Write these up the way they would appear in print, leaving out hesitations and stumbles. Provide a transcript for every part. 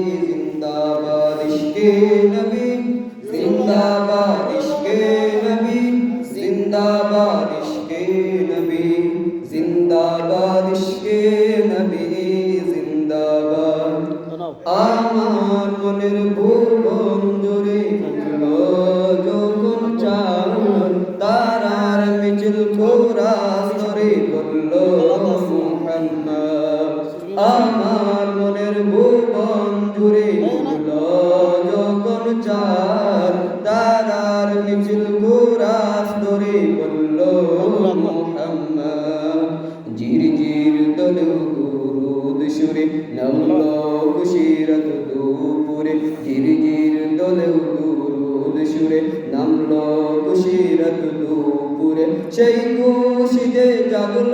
जिंदाबाद इश्के नबी जिंदाबाद इश्के नबी जिंदाबाद इश्के नबी जिंदाबाद इश्के नबी जिंदाबाद আমার মনের ভুবন জুড়ে যখন চাঁদ তারার মিছিল খোরা সরে বলল মুহাম্মদ আমার মনের ভুবন জুড়ে যখন চাঁদ তারার মিছিল খোরা সরে বলল মুহাম্মদ জির জির দলেও দুরুদ সুরে নামল খুশিরত দুপুরে জির জির দলেও দুরুদ সুরে নামল খুশিরত দুপুরে সেই খুশিতে জাগল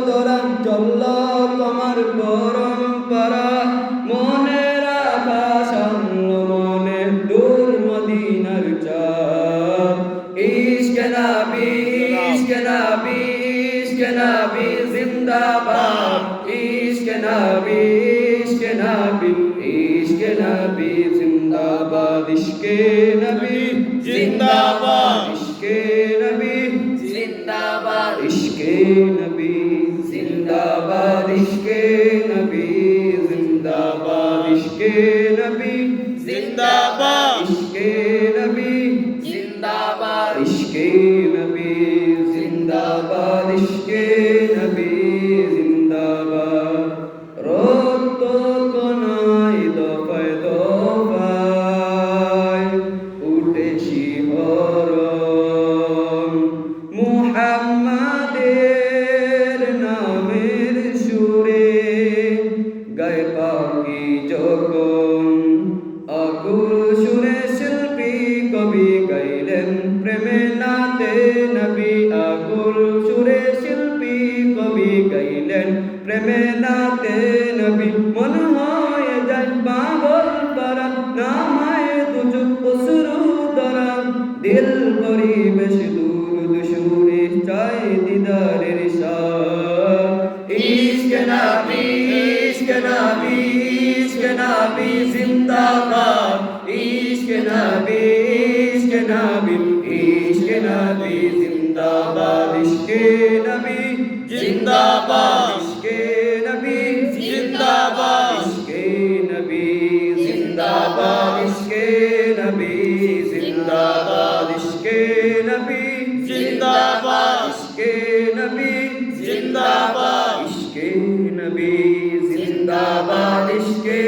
দরা চলল কমার পরম্পরা মনের আকাশ আনলো মনে দূর মদিনার চাঁদ ইশকে নবী ইশকে নবী ইশকে নবী জিন্দাবাদ ইশকে নবী ইশকে নবী ইশকে নবী জিন্দাবাদ ইশকে নবী জিন্দাবাদ ইশকে নবী জিন্দাবাদ ইশকে নবী জিন্দাবাদ ইশকে নবী জিন্দাবাদ ইশকে নবী জিন্দাবাদ ইশকে নবী জিন্দাবাদ ইশকে নবী জিন্দাবাদ ইশকে নবী জিন্দাবাদ রত কোনাই দফায় দফায় উঠে শিহরণ মুহাম্মাদের নামের সুরে গায়ে পাখি যখন আকুল সুরে শিল্পী কবি গাইলেন প্রেমে নাতে নবী আকুল সুরে শিল্পী কবি গাইলেন প্রেমে নাতে নবী মন হয়ে যায় পাগল পারা নামায় দুজু অসুরু দরা দিল পরিবেশ দুরুদ সুরে চাই দিদারের শাহ ইশকে নবী ইশকে নবী ইশকে নবী জিন্দাবাদ ইশকে নবী ইশকে নবী ইশকে নবী জিন্দাবাদ ইশকে নবী জিন্দাবাদ ইশকে নবী জিন্দাবাদ ইশকে নবী জিন্দাবাদ ইশকে নবী জিন্দাবাদ ইশকে নবী জিন্দাবাদ ইশকে নবী জিন্দাবাদ ইশকে নবী জিন্দাবাদ ইশকে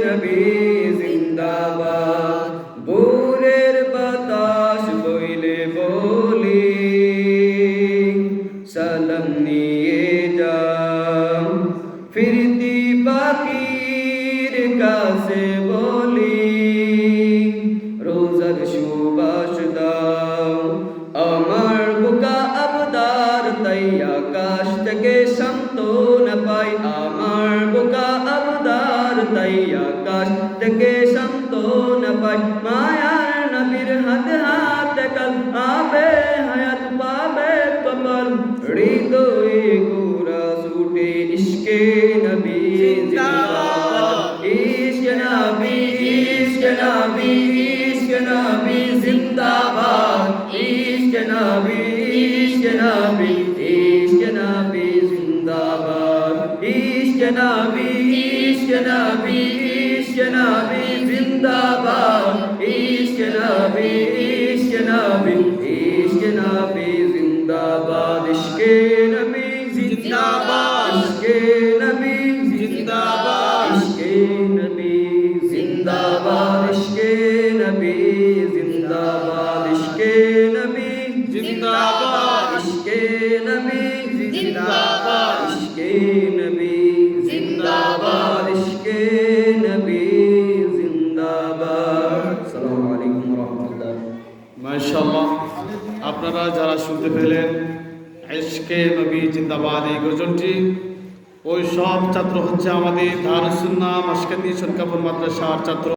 নবী জিন্দাবাদ ভোরের বাতাস বইলে বলি সালাম নিয়ে যাও ফিরতি পাখির কাছে বলি রোজার সুবাস দাও আমার বুকা আবদার তাই আকাশ থেকে সান্ত্বনা পাই আমার বুকা আবদার তাই আকাশ থেকে সান্ত্বনা পাই মায়ার নবীর হাতে হাতে কাল আবে হায়াত পাবে কপাল হৃদয়ে গোরা ছুটে ইশকে নবী জিন্দাবাদ ইশকে নবী ইশকে নবী ইশকে নবী জিন্দাবাদ ইশকে নবী ইশকে নবী ইশকে নবী জিন্দাবাদ ইশকে নবী ইশকে নবী ইশকে নবী জিন্দাবাদ ইশকে নবী ইশকে নবী ইশকে নবী জিন্দাবাদ ইশকে নবী জিন্দাবাদ ইশকে নবী জিন্দাবাদ ইশকে নবী জিন্দাবাদ ইশকে নবী জিন্দাবাদ ইশকে নবী জিন্দাবাদ ইশকে নবী জিন্দাবাদ ইশকে নবী জিন্দাবাদ ইশকে নবী জিন্দাবাদ আসসালামু আলাইকুম ওয়া রাহমাতুল্লাহ মাশাআল্লাহ আপনারা যারা শুনতে পেলেন ইশকে নবী জিন্দাবাদ এই গজলটি ওই সব ছাত্র হচ্ছে আমাদের দারুস সুন্নাহ মাসকাতি সরকারপুর মাদ্রাসার ছাত্র।